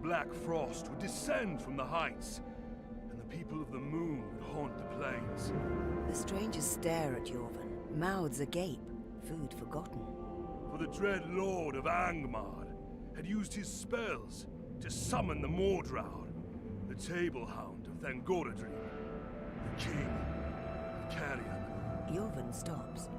black frost would descend from the heights, and the people of the moon would haunt the plains. The strangers stare at Jorvan, mouths agape, food forgotten. For the dread lord of Angmar had used his spells to summon the Mordraur, the table hound of Thangorodrim, the king of Carrion. Jorvan stops.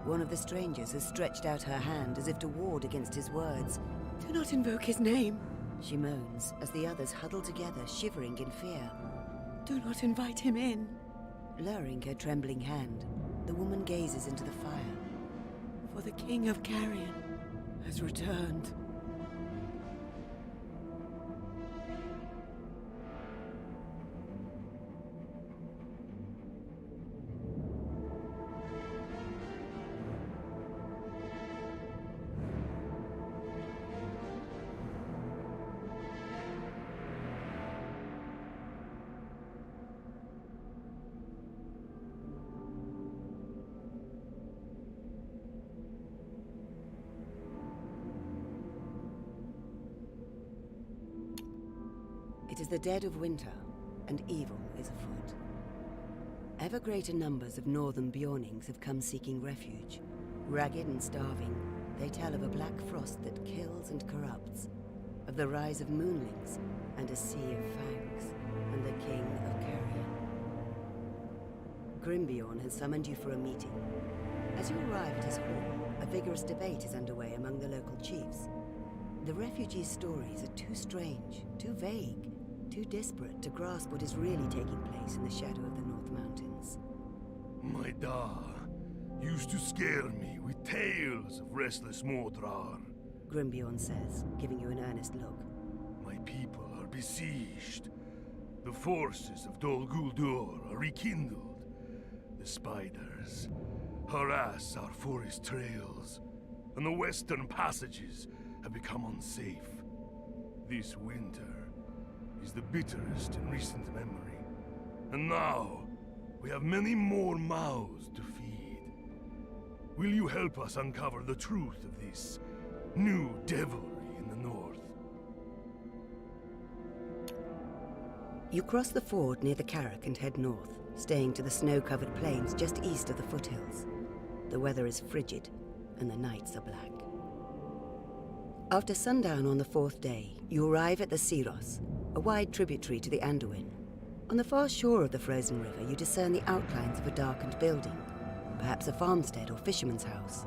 One of the strangers has stretched out her hand as if to ward against his words. "Do not invoke his name," she moans, as the others huddle together, shivering in fear. "Do not invite him in." Lowering her trembling hand, the woman gazes into the fire. "For the King of Carrion has returned." It is the dead of winter, and evil is afoot. Ever greater numbers of northern Bjornings have come seeking refuge. Ragged and starving, they tell of a black frost that kills and corrupts, of the rise of moonlings and a sea of fangs, and the King of Carrion. Grimbjorn has summoned you for a meeting. As you arrive at his hall, a vigorous debate is underway among the local chiefs. The refugees' stories are too strange, too vague, too disparate to grasp what is really taking place in the shadow of the North Mountains. My da used to scare me with tales of restless Mordrar. Grimbjorn says, giving you an earnest look. My people are besieged. The forces of Dol Guldur are rekindled. The spiders harass our forest trails, and the western passages have become unsafe. This winter is the bitterest in recent memory, and now we have many more mouths to feed. Will you help us uncover the truth of this new devilry in the north? You cross the ford near the Carrack and head north, staying to the snow-covered plains just east of the foothills. The weather is frigid, and the nights are black. After sundown on the fourth day, you arrive at the Siros, a wide tributary to the Anduin. On the far shore of the frozen river, you discern the outlines of a darkened building, perhaps a farmstead or fisherman's house.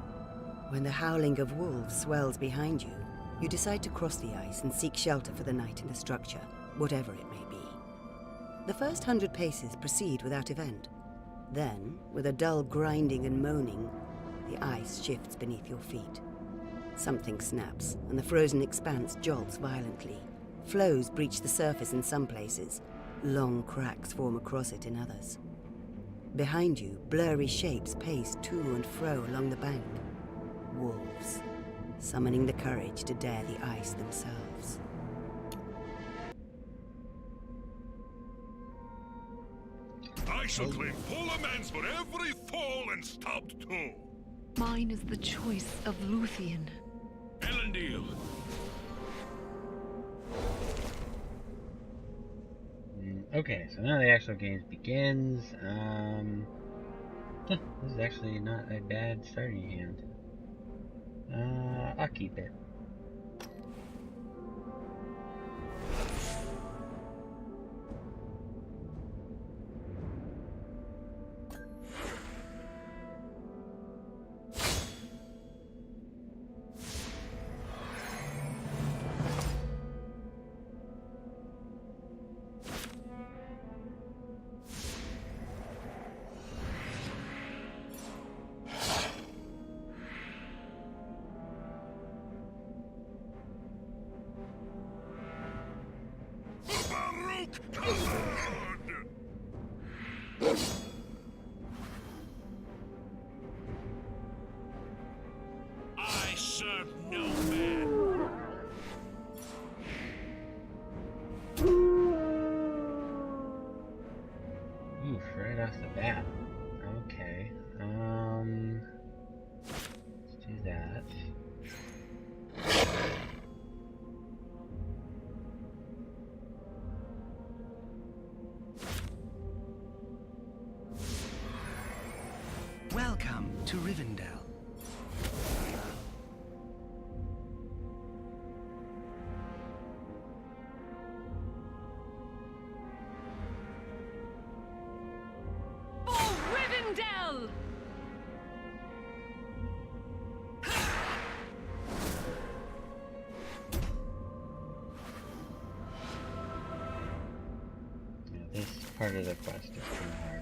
When the howling of wolves swells behind you, you decide to cross the ice and seek shelter for the night in the structure, whatever it may be. The first 100 paces proceed without event. Then, with a dull grinding and moaning, the ice shifts beneath your feet. Something snaps, and the frozen expanse jolts violently. Floes breach the surface in some places. Long cracks form across it in others. Behind you, blurry shapes pace to and fro along the bank. Wolves, summoning the courage to dare the ice themselves. I shall claim full amends for every fall and stubbed toe. Mine is the choice of Luthien. Elendil. Okay, so now the actual game begins. This is actually not a bad starting hand. I'll keep it. I serve no man. Oof, right off the bat. Okay. Let's do that. to Rivendell. For Rivendell! Yeah, this part of the quest is kind of hard.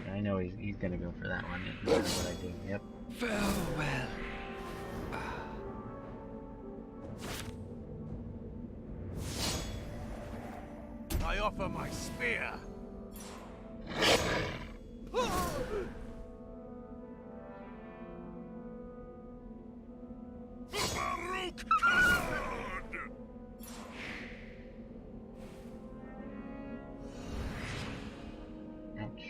I know he's gonna go for that one, no matter what I do. Yep. Farewell. I offer my spear. Baruch Kod! Ouch.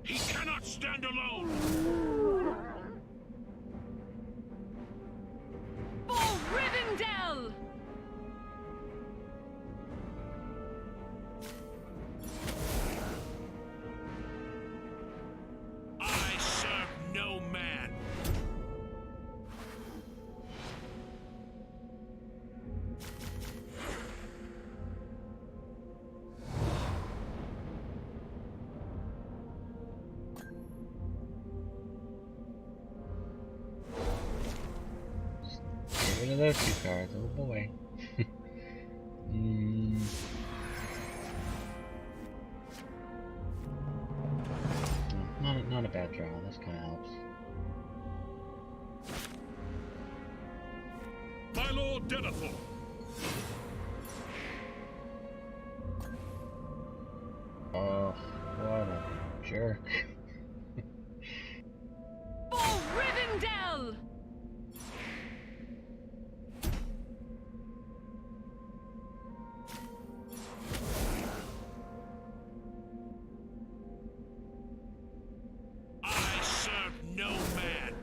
He cannot stand alone! For Rivendell! I serve no man. Get rid of those two cards. Oh boy. Not a bad draw. This kind of helps. My Lord Denethor. Oh, what a jerk. For Rivendell! I serve no man.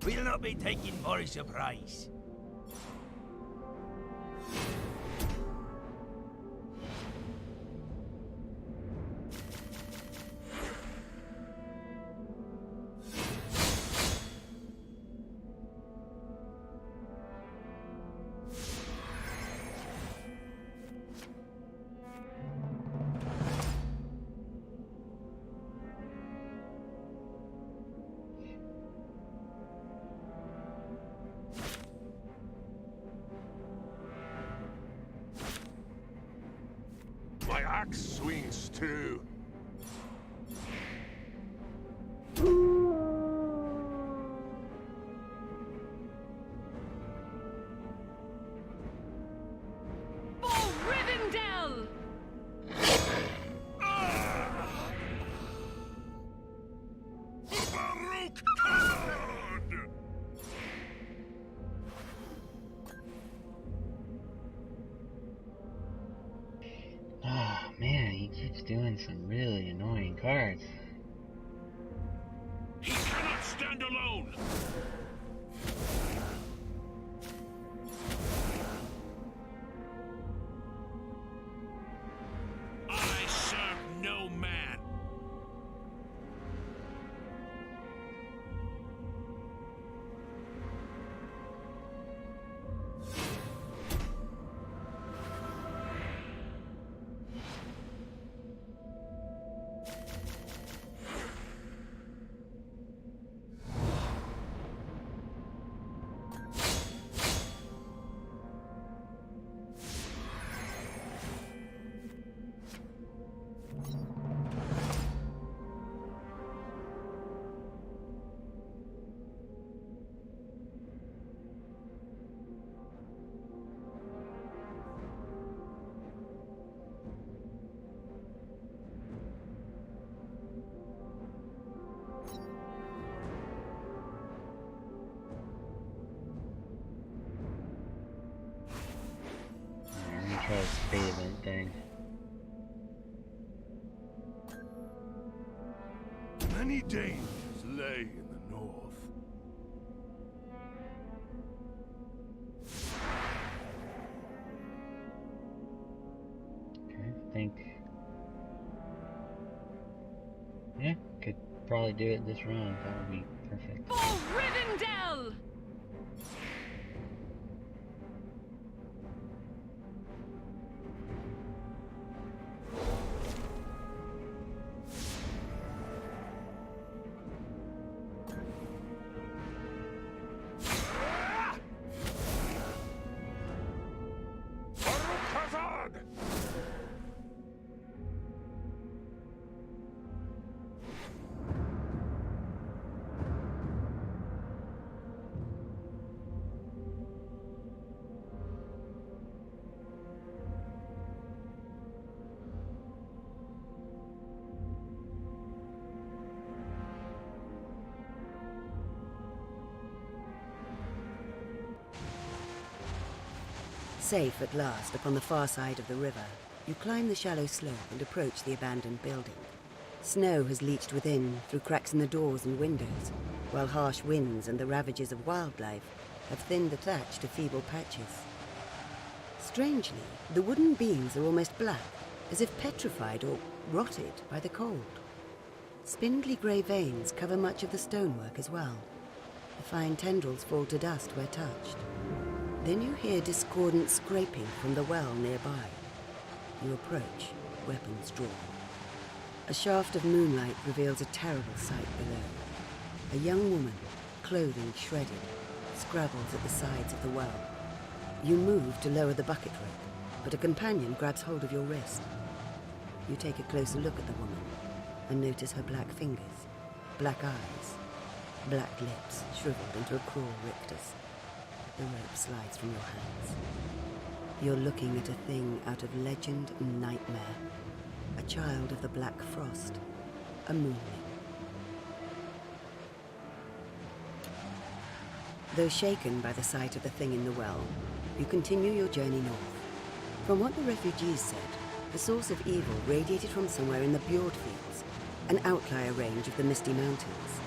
We'll not be taken by surprise. My axe swings too. For Rivendell! Baruch Kod! Oh man, he keeps doing some really annoying cards. He cannot stand alone! I serve no man. try the speed event thing. Many dangers lay in the north. Okay, I think. Yeah, could probably do it this round. That would be perfect. For Rivendell! Safe at last upon the far side of the river, you climb the shallow slope and approach the abandoned building. Snow has leached within through cracks in the doors and windows, while harsh winds and the ravages of wildlife have thinned the thatch to feeble patches. Strangely, the wooden beams are almost black, as if petrified or rotted by the cold. Spindly grey veins cover much of the stonework as well. The fine tendrils fall to dust where touched. Then you hear discordant scraping from the well nearby. You approach, weapons drawn. A shaft of moonlight reveals a terrible sight below. A young woman, clothing shredded, scrabbles at the sides of the well. You move to lower the bucket rope, but a companion grabs hold of your wrist. You take a closer look at the woman and notice her black fingers, black eyes, black lips shriveled into a cruel rictus. The rope slides from your hands. You're looking at a thing out of legend and nightmare. A child of the Black Frost. A moonling. Though shaken by the sight of the thing in the well, you continue your journey north. From what the refugees said, the source of evil radiated from somewhere in the Bjordfields, an outlier range of the Misty Mountains.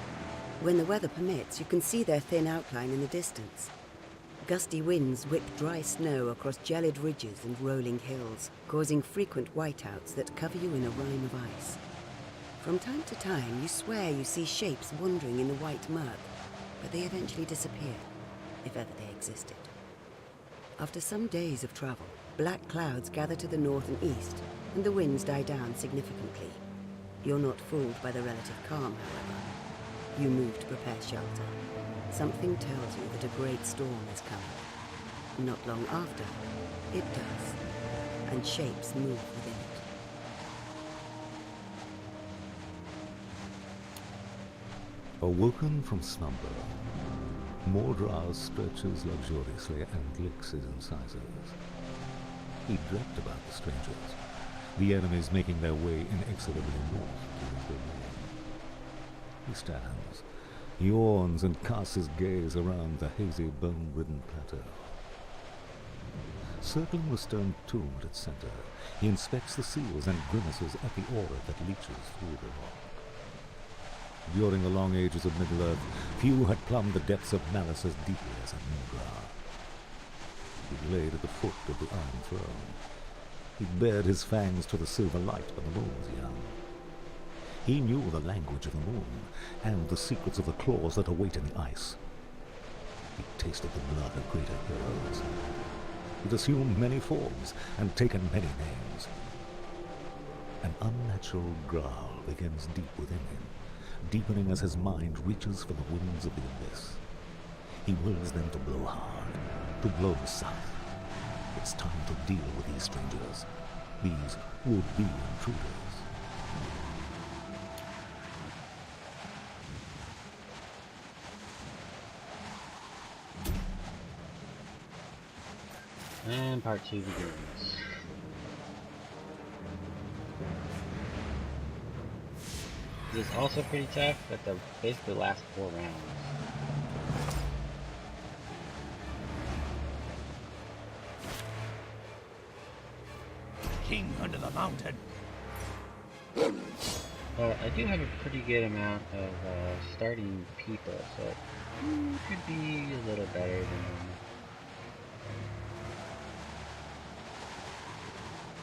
When the weather permits, you can see their thin outline in the distance. Gusty winds whip dry snow across gelid ridges and rolling hills, causing frequent whiteouts that cover you in a rime of ice. From time to time, you swear you see shapes wandering in the white murk, but they eventually disappear, if ever they existed. After some days of travel, black clouds gather to the north and east, and the winds die down significantly. You're not fooled by the relative calm, however. You move to prepare shelter. Something tells you that a great storm is coming. Not long after, it does, and shapes move within it. Awoken from slumber, Mordral stretches luxuriously and licks his incisors. He dreamt about the strangers, the enemies making their way inexorably north to the domain. He stands, yawns, and casts his gaze around the hazy, bone-ridden plateau. Circling the stone tomb at its center, he inspects the seals and grimaces at the aura that leeches through the rock. During the long ages of Middle-earth, few had plumbed the depths of malice as deeply as Mordral. He laid at the foot of the Iron Throne. He bared his fangs to the silver light when the moon was young. He knew the language of the moon, and the secrets of the claws that await in the ice. He tasted the blood of greater heroes. He'd assumed many forms, and taken many names. An unnatural growl begins deep within him, deepening as his mind reaches for the winds of the abyss. He wills them to blow hard, to blow south. It's time to deal with these strangers, these would-be intruders. And part 2 begins. This is also pretty tough, but the basically last 4 rounds. king under the mountain. Well, I do have a pretty good amount of starting people, so it could be a little better than normal.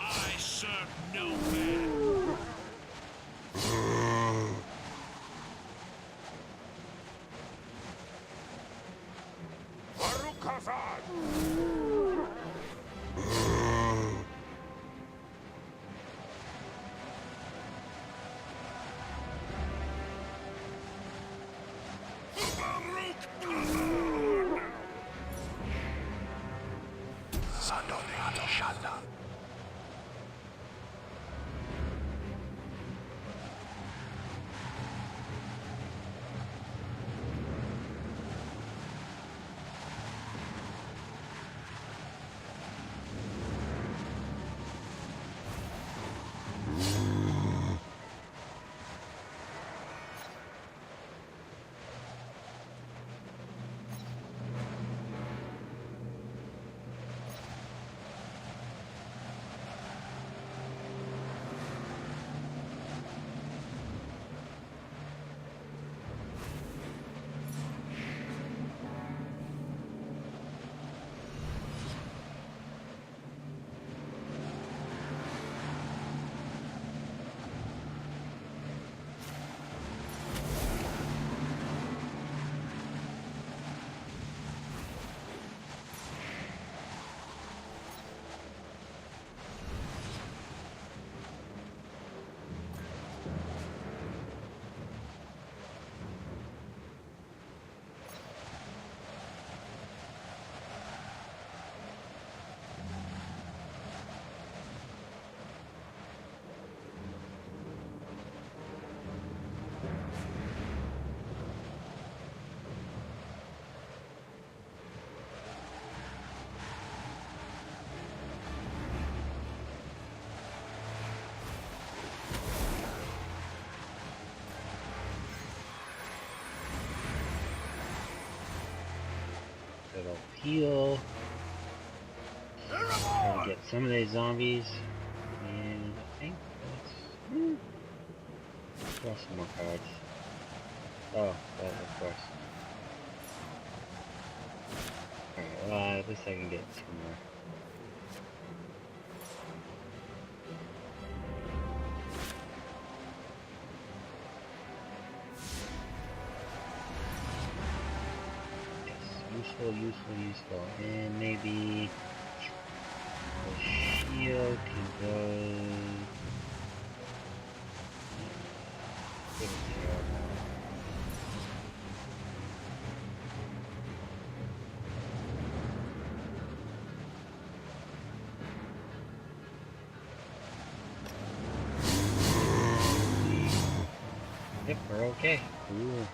I serve no man. Little heal. Try to get some of these zombies. And I think that's... draw some more cards. Oh, well, of course. Alright, well, at least I can get two more. Useful. And maybe the shield can go. Yep, we're okay. Cool.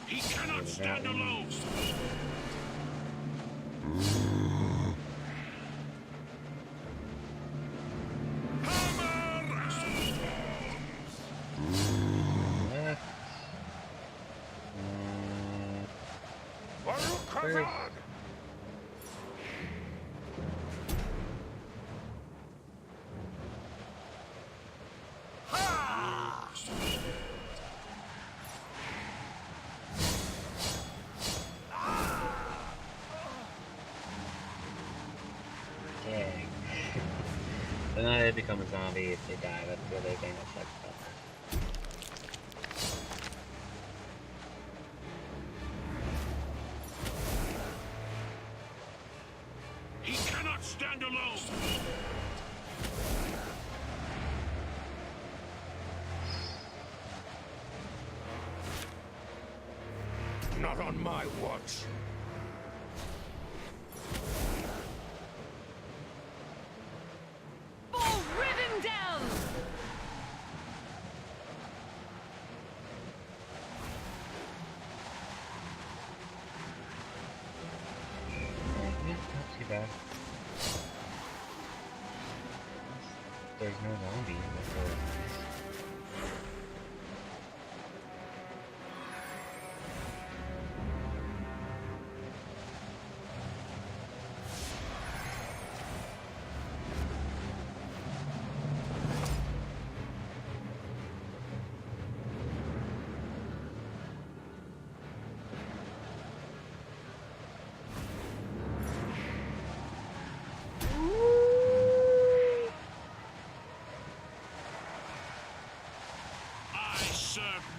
He cannot stand alone. So now they become a zombie if they die. That's the other thing that sucks about that. He cannot stand alone. Not on my watch. there's no zombies. That's always nice.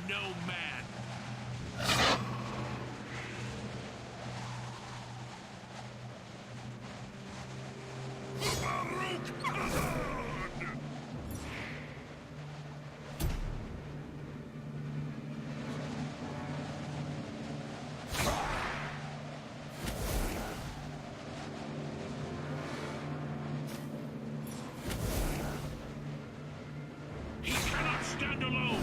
No man. He cannot stand alone.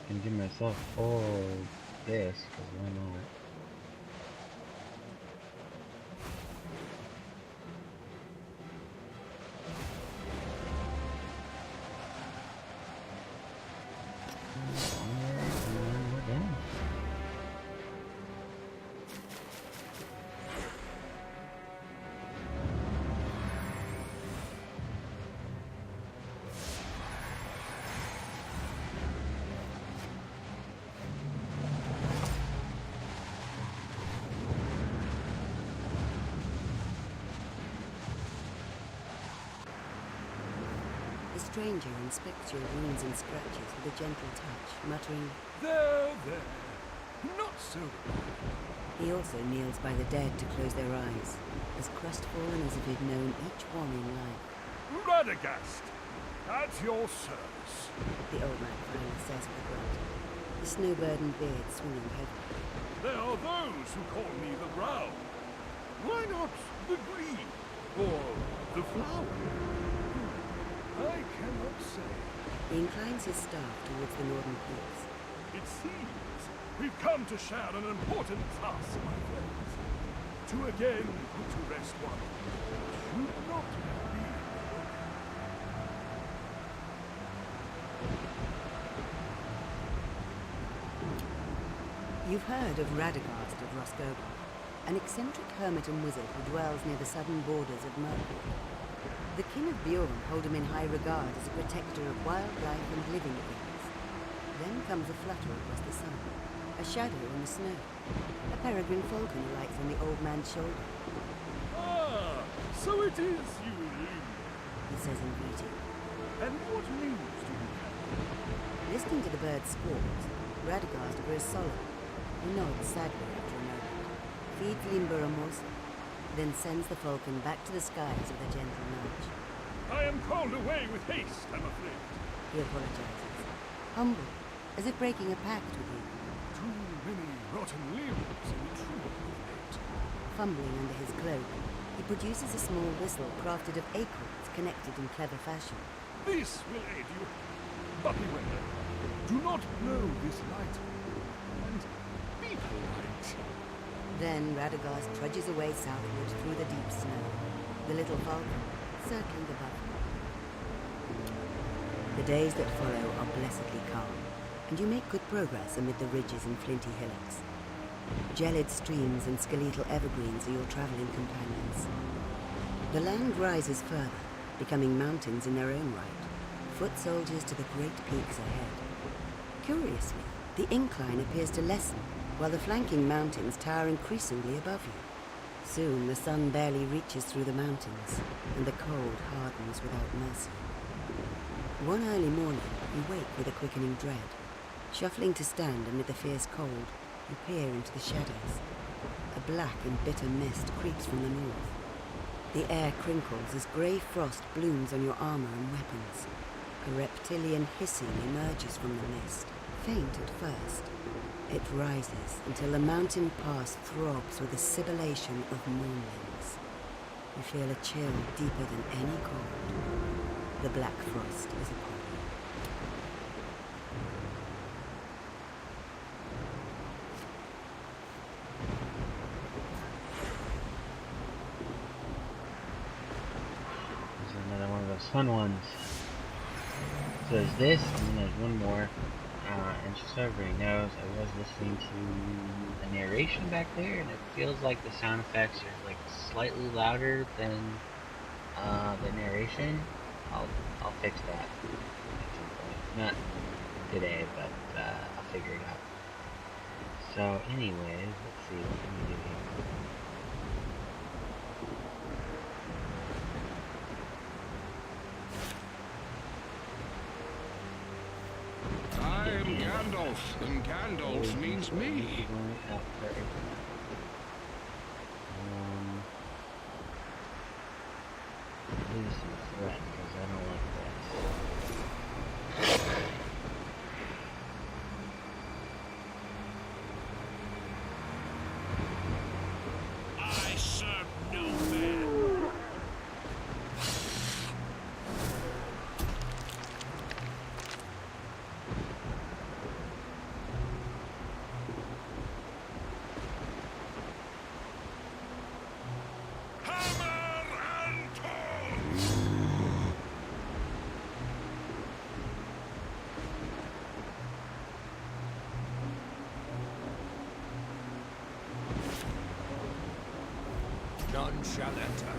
Can give myself all this, because why not? We're done. The stranger inspects your wounds and scratches with a gentle touch, muttering, There. Not so. he also kneels by the dead to close their eyes, as crestfallen as if he'd known each one in life. Radagast, at your service. The old man finally says with a grunt, the snow-burdened beard swinging heavily. There are those who call me the brown. Why not the green? Or the flower? I cannot say. He inclines his staff towards the northern peaks. It seems we've come to share an important task, my friends. To again put to rest one who should not be. You've heard of Radagast of Roscoga, an eccentric hermit and wizard who dwells near the southern borders of Mirkwood. The King of Carrion hold him in high regard as a protector of wildlife and living things. Then comes a flutter across the sun, a shadow in the snow. A peregrine falcon alights on the old man's shoulder. Ah, so it is you, Lee. He says in greeting. And what news do you have? Listening to the bird's squawks, Radagast grows solemn. He nods sadly after a moment, feeds Limber a morsel, then sends the falcon back to the skies with a gentle nudge. I am called away with haste, I'm afraid. He apologizes, humble, as if breaking a pact with you. Too many rotten limbs in the true gate. Fumbling under his cloak, he produces a small whistle crafted of acorns connected in clever fashion. This will aid you. But beware, do not blow this light. And be polite. Then Radagast trudges away southward through the deep snow, the little falcon circling above him. The days that follow are blessedly calm, and you make good progress amid the ridges and flinty hillocks. Gelid streams and skeletal evergreens are your traveling companions. The land rises further, becoming mountains in their own right, foot soldiers to the great peaks ahead. Curiously, the incline appears to lessen, while the flanking mountains tower increasingly above you. Soon the sun barely reaches through the mountains, and the cold hardens without mercy. One early morning, you wake with a quickening dread. Shuffling to stand amid the fierce cold, you peer into the shadows. A black and bitter mist creeps from the north. The air crinkles as grey frost blooms on your armor and weapons. A reptilian hissing emerges from the mist, faint at first. It rises until the mountain pass throbs with the sibilation of moonwings. You feel a chill deeper than any cold. The black frost is upon you. Another one of those fun ones. So there's this, and then there's one more. And just so everybody knows, I was listening to the narration back there, and it feels like the sound effects are like slightly louder than the narration. I'll fix that at some point. Not today, but I'll figure it out. So anyways, let's see what can we do here. I'm Gandalf, and Gandalf means me. This is a threat because I don't like this. I serve no man. None shall enter.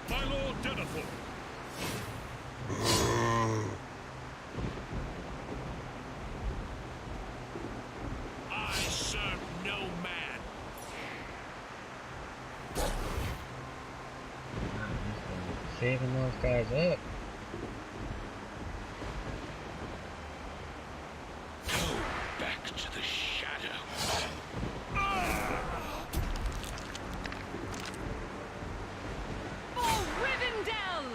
My Lord Denethor. I serve no man. Saving those guys up. Go back to the shadows. For Rivendell!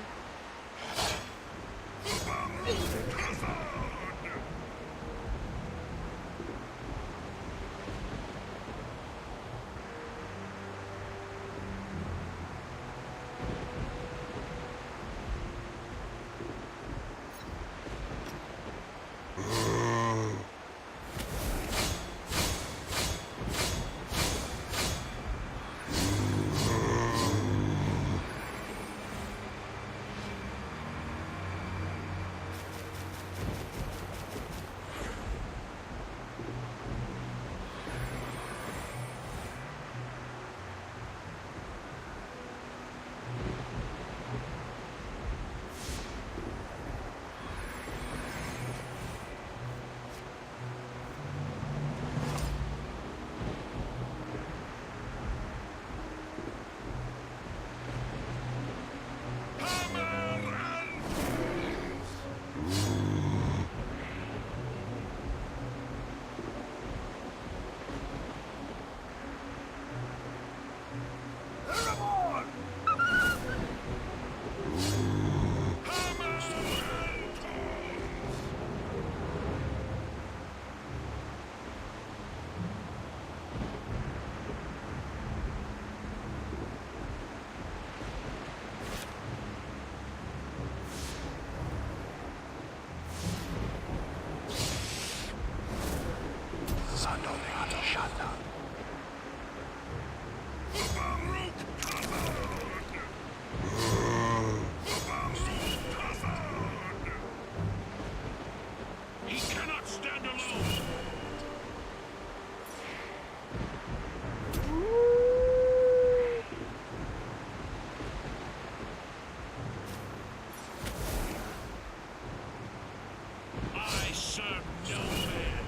serve no man.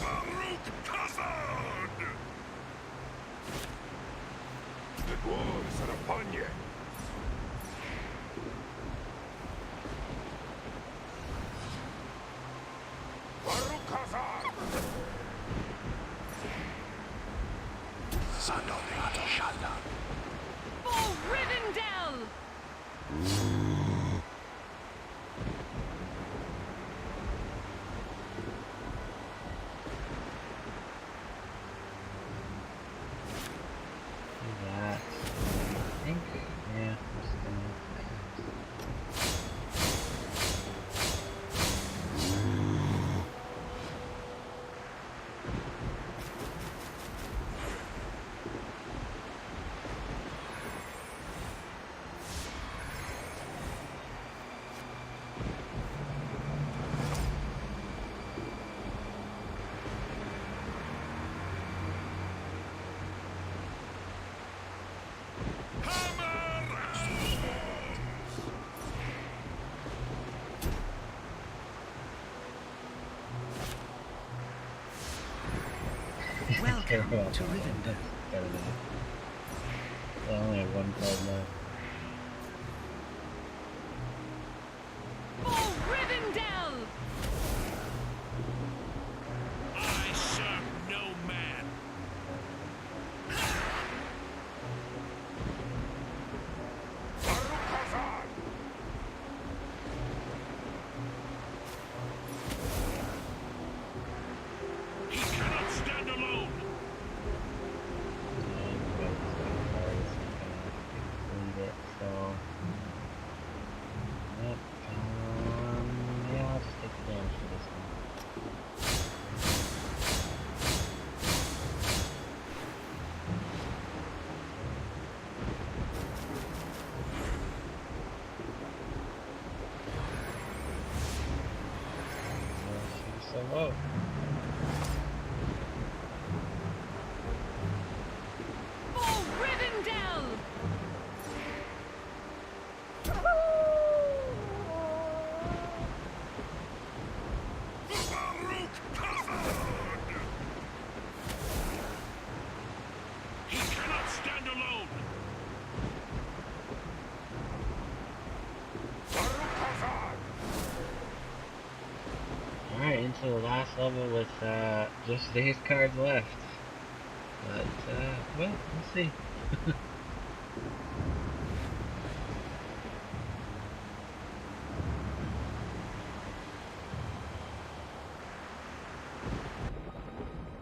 Baruch Kazan! The dwarves are upon you. Baruch Kazan! For Rivendell! That. I think. Yeah. Just gonna. Welcome to Rivendell. I only have one card left. For Rivendell! I serve no man. Baruch Kazan! He cannot stand alone. So, yep, yeah, I'll just take the damage for this one. So low. For Rivendell! Baruch Kazan! He cannot stand alone. Baruch Kazan! Alright, into the last level with just these cards left. But, well, we'll see.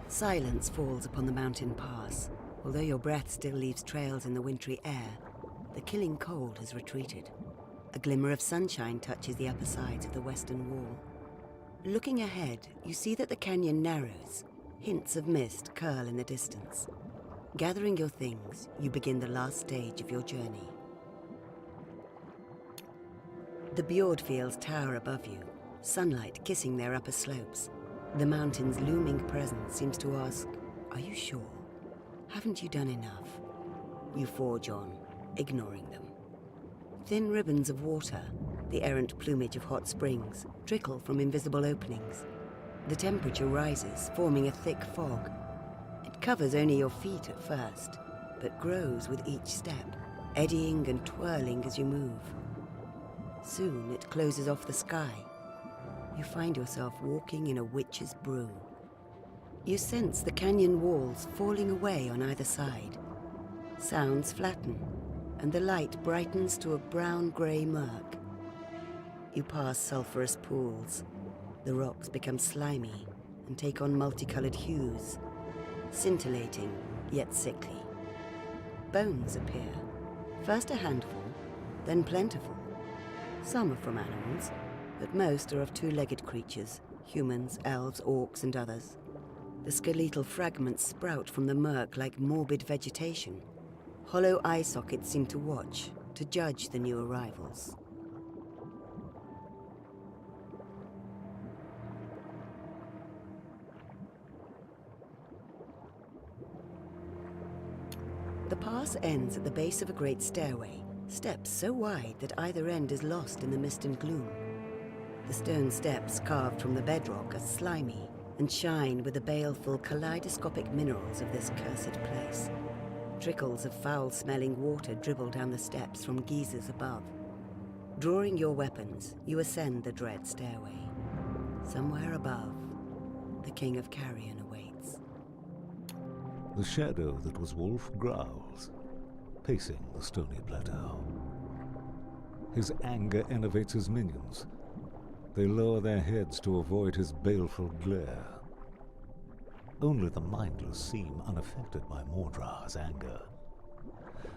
Silence falls upon the mountain pass. Although your breath still leaves trails in the wintry air, the killing cold has retreated. A glimmer of sunshine touches the upper sides of the western wall. Looking ahead, you see that the canyon narrows. Hints of mist curl in the distance. Gathering your things, you begin the last stage of your journey. The Bjord fields tower above you, sunlight kissing their upper slopes. The mountain's looming presence seems to ask, "Are you sure? Haven't you done enough?" You forge on, ignoring them. Thin ribbons of water, the errant plumage of hot springs, trickle from invisible openings. The temperature rises, forming a thick fog. It covers only your feet at first, but grows with each step, eddying and twirling as you move. Soon it closes off the sky. You find yourself walking in a witch's brew. You sense the canyon walls falling away on either side. Sounds flatten, and the light brightens to a brown-grey murk. You pass sulphurous pools. The rocks become slimy and take on multicolored hues, scintillating yet sickly. Bones appear, first a handful, then plentiful. Some are from animals, but most are of two-legged creatures, humans, elves, orcs, and others. The skeletal fragments sprout from the murk like morbid vegetation. Hollow eye sockets seem to watch, to judge the new arrivals. The pass ends at the base of a great stairway, steps so wide that either end is lost in the mist and gloom. The stone steps carved from the bedrock are slimy and shine with the baleful kaleidoscopic minerals of this cursed place. Trickles of foul-smelling water dribble down the steps from geysers above. Drawing your weapons, you ascend the dread stairway. Somewhere above, the King of Carrion awaits. The shadow that was Wolf growls, pacing the stony plateau. His anger enervates his minions. They lower their heads to avoid his baleful glare. Only the mindless seem unaffected by Mordra's anger.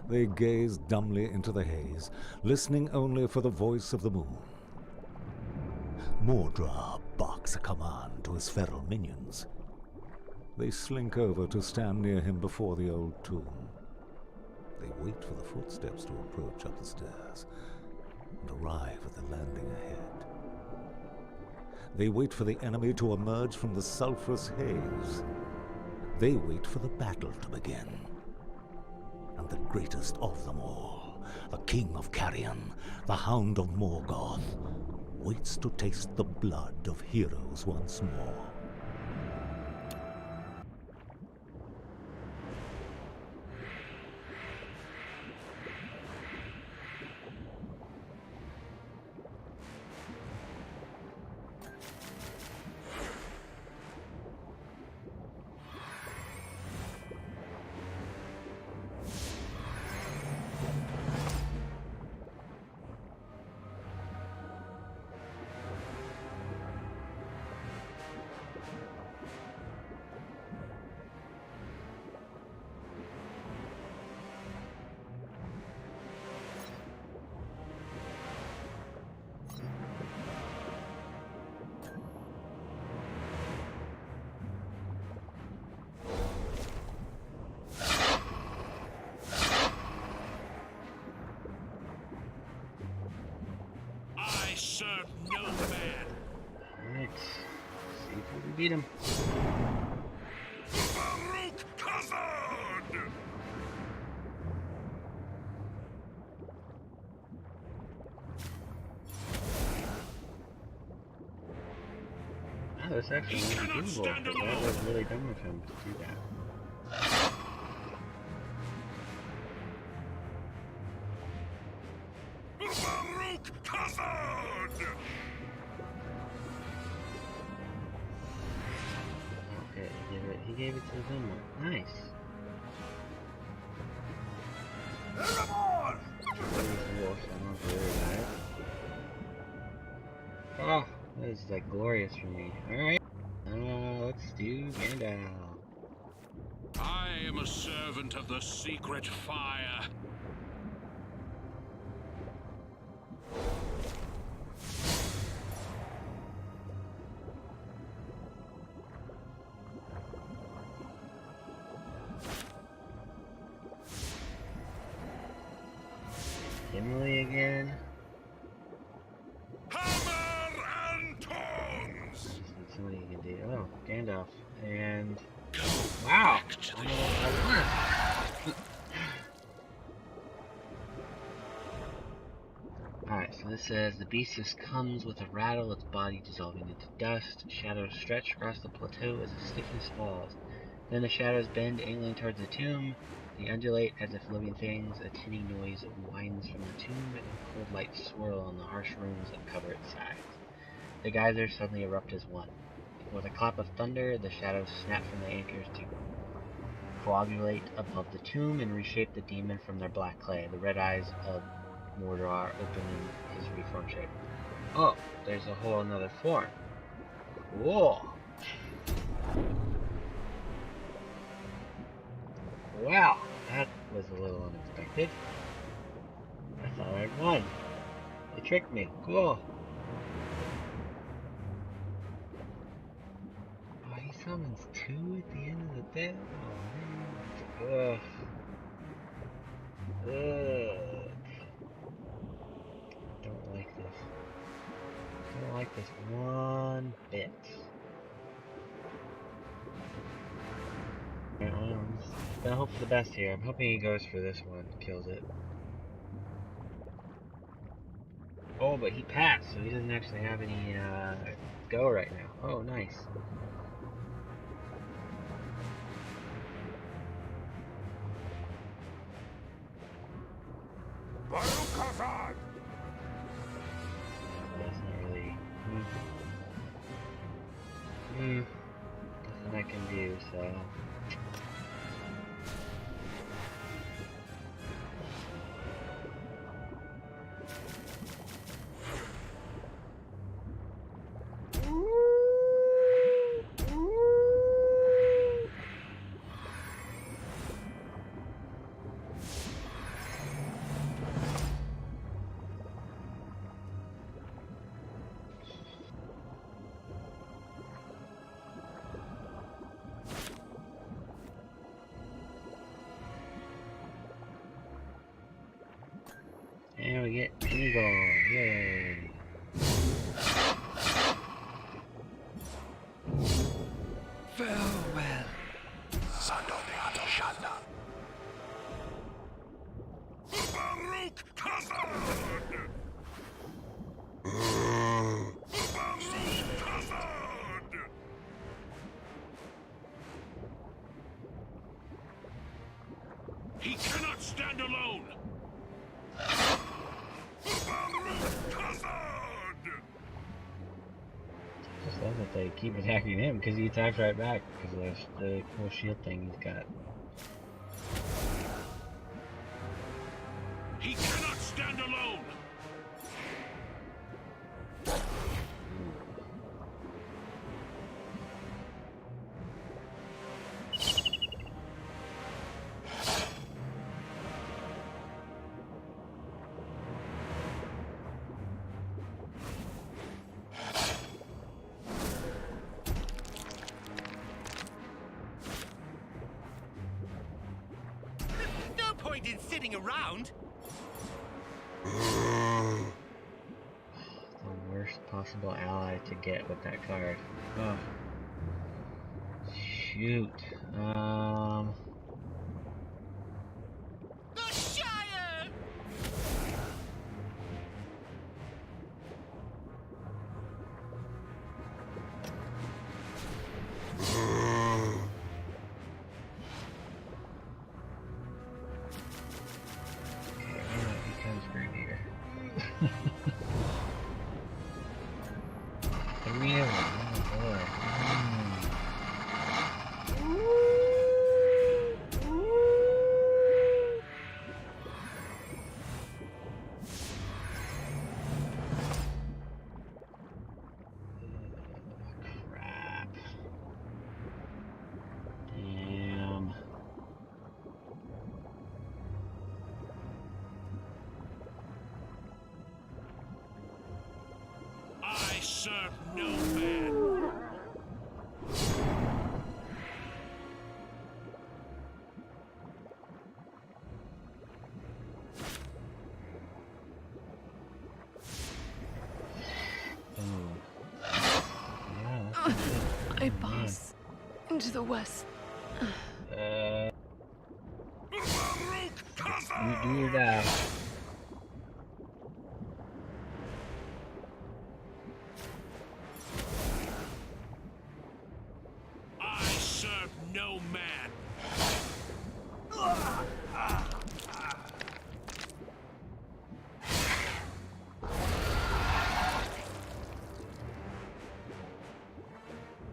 They gaze dumbly into the haze, listening only for the voice of the moon. Mordra barks a command to his feral minions. They slink over to stand near him before the old tomb. They wait for the footsteps to approach up the stairs and arrive at the landing ahead. They wait for the enemy to emerge from the sulphurous haze. They wait for the battle to begin. And the greatest of them all, the King of Carrion, the Hound of Morgoth, waits to taste the blood of heroes once more. Serve no man. Alright. See if we can beat him. Baruch Kazan! Oh, that's actually really doable. That was really dumb of him to do that. Baruch Kazan! Okay, he gave it to the good one. Nice. There's the wolf, so I'm not worried about it. Oh, that is like glorious for me. Alright. Let's do Gandalf. I am a servant of the secret fire. Emily again. Hammer and tongs! Just need somebody who can do. Oh, Gandalf. And. Wow! Alright, so this says the beast just comes with a rattle, its body dissolving into dust. Shadows stretch across the plateau as the stiffness falls. Then the shadows bend, angling towards the tomb. They undulate as if living things. A tinny noise winds from the tomb, and cold light swirl on the harsh runes that cover its sides. The geysers suddenly erupt as one. With a clap of thunder, the shadows snap from the anchors to coagulate above the tomb and reshape the demon from their black clay. The red eyes of Mordor open in his reformed shape. Oh, there's a whole another form. Whoa! Wow, that was a little unexpected. I thought I'd won. They tricked me. Cool. Oh, he summons two at the end of the day? Oh, man. Ugh. Ugh. Don't like this. Don't like this one bit. I'm gonna hope for the best here. I'm hoping he goes for this one, kills it. Oh, but he passed, so he doesn't actually have any go right now. Oh, nice. That's not really... nothing I can do, so... And we get Eagle, yay! Farewell. Baruch Kazan! He cannot stand alone! Just love that they keep attacking him because he attacks right back because of the cool shield thing he's got. He cannot stand alone! No point in sitting around. The worst possible ally to get with that card. Oh. Shoot. The Shire! Okay, I might become screwed here. Three of them. Oh boy. Crap. Damn. I serve no man! Oh. Yeah, that's not good. I pass into the west. You do that. I serve no man!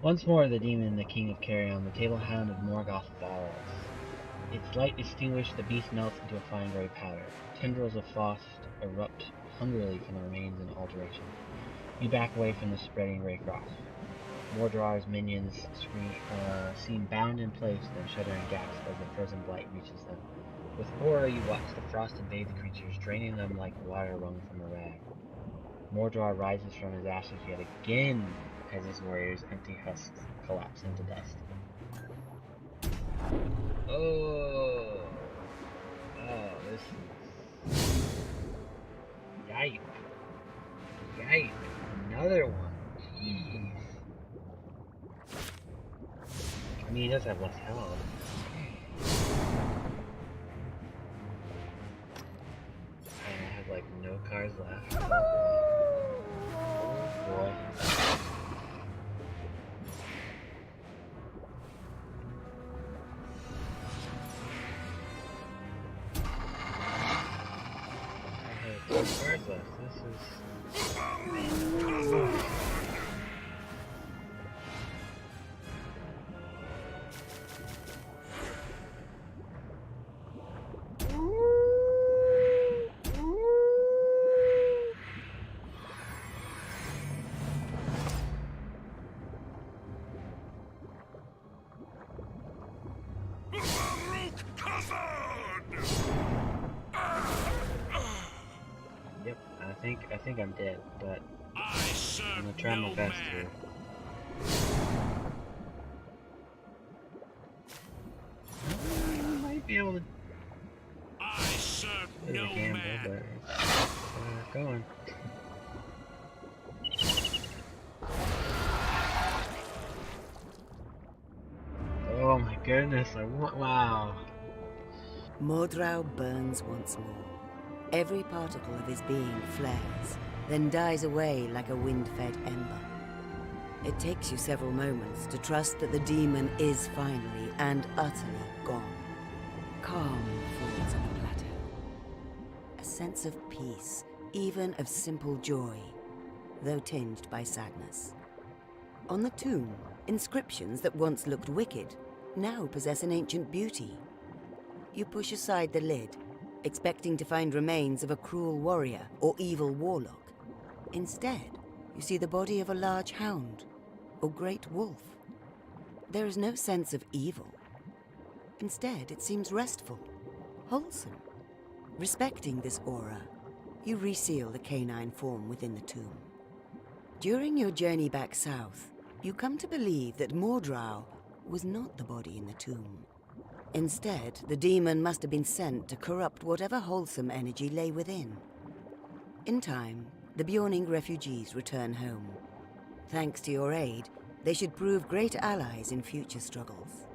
Once more, the demon, the King of Carrion, the table hound of Morgoth falls. Its light extinguished, the beast melts into a fine gray powder. Tendrils of frost erupt hungrily from the remains in all directions. You back away from the spreading gray frost. Mordor's minions seem bound in place, then shudder and gasp as the frozen blight reaches them. With horror, you watch the frost invade the creatures, draining them like water wrung from a rag. Mordor rises from his ashes yet again as his warriors' empty husks collapse into dust. Oh, this is... Yikes. Yikes. Another one. Jeez. I mean, he does have less health. And I have, like, no cards left. boy. Okay, 2 cars left. This is... Yep, I think I'm dead, but I'm gonna try my best here. I might be able to. I serve There's no a gamble, man. but going. Oh my goodness! Wow. Mordrau burns once more. Every particle of his being flares, then dies away like a wind-fed ember. It takes you several moments to trust that the demon is finally and utterly gone. Calm falls on the plateau. A sense of peace, even of simple joy, though tinged by sadness. On the tomb, inscriptions that once looked wicked now possess an ancient beauty. You push aside the lid, expecting to find remains of a cruel warrior or evil warlock. Instead, you see the body of a large hound or great wolf. There is no sense of evil. Instead, it seems restful, wholesome. Respecting this aura, you reseal the canine form within the tomb. During your journey back south, you come to believe that Mordrau was not the body in the tomb. Instead, the demon must have been sent to corrupt whatever wholesome energy lay within. In time, the Bjorning refugees return home. Thanks to your aid, they should prove great allies in future struggles.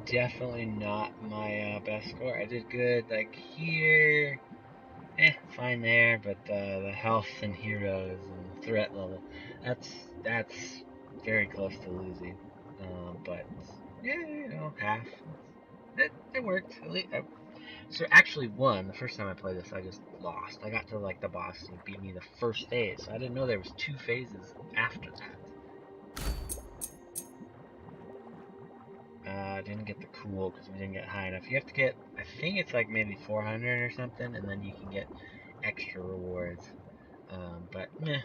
Definitely not my best score. I did good like here. Fine there, but the health and heroes and the threat level, that's very close to losing. But yeah, you know, half. It worked. At least, so actually won the first time I played this. I just lost. I got to like the boss who beat me the first phase. So I didn't know there was 2 phases after that. I didn't get the cool because we didn't get high enough. You have to get, I think it's like maybe 400 or something, and then you can get extra rewards. But meh.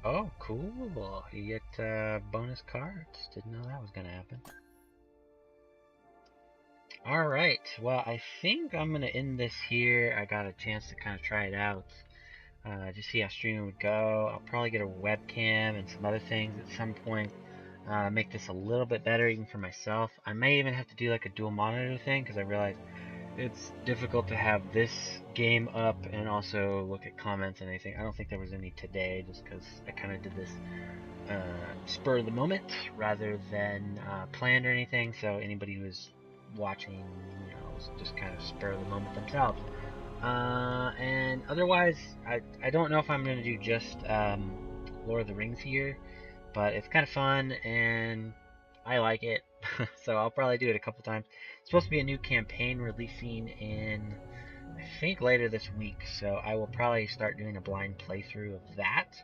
Oh, cool. You get bonus cards. Didn't know that was going to happen. Alright, well, I think I'm going to end this here. I got a chance to kind of try it out. Just see how streaming would go. I'll probably get a webcam and some other things at some point. Make this a little bit better even for myself. I may even have to do like a dual monitor thing because I realize it's difficult to have this game up and also look at comments and anything. I don't think there was any today just because I kind of did this spur of the moment rather than planned or anything. So anybody who's watching, you know, just kind of spur of the moment themselves. And otherwise, I don't know if I'm going to do just Lord of the Rings here, but it's kind of fun and I like it, so I'll probably do it a couple times. It's supposed to be a new campaign releasing in, I think, later this week, so I will probably start doing a blind playthrough of that,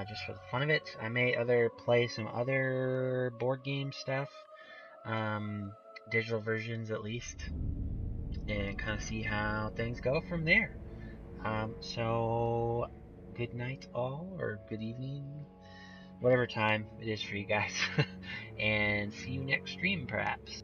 just for the fun of it. I may play some other board game stuff, digital versions at least, and kind of see how things go from there. So good night all, or good evening, whatever time it is for you guys, and see you next stream perhaps.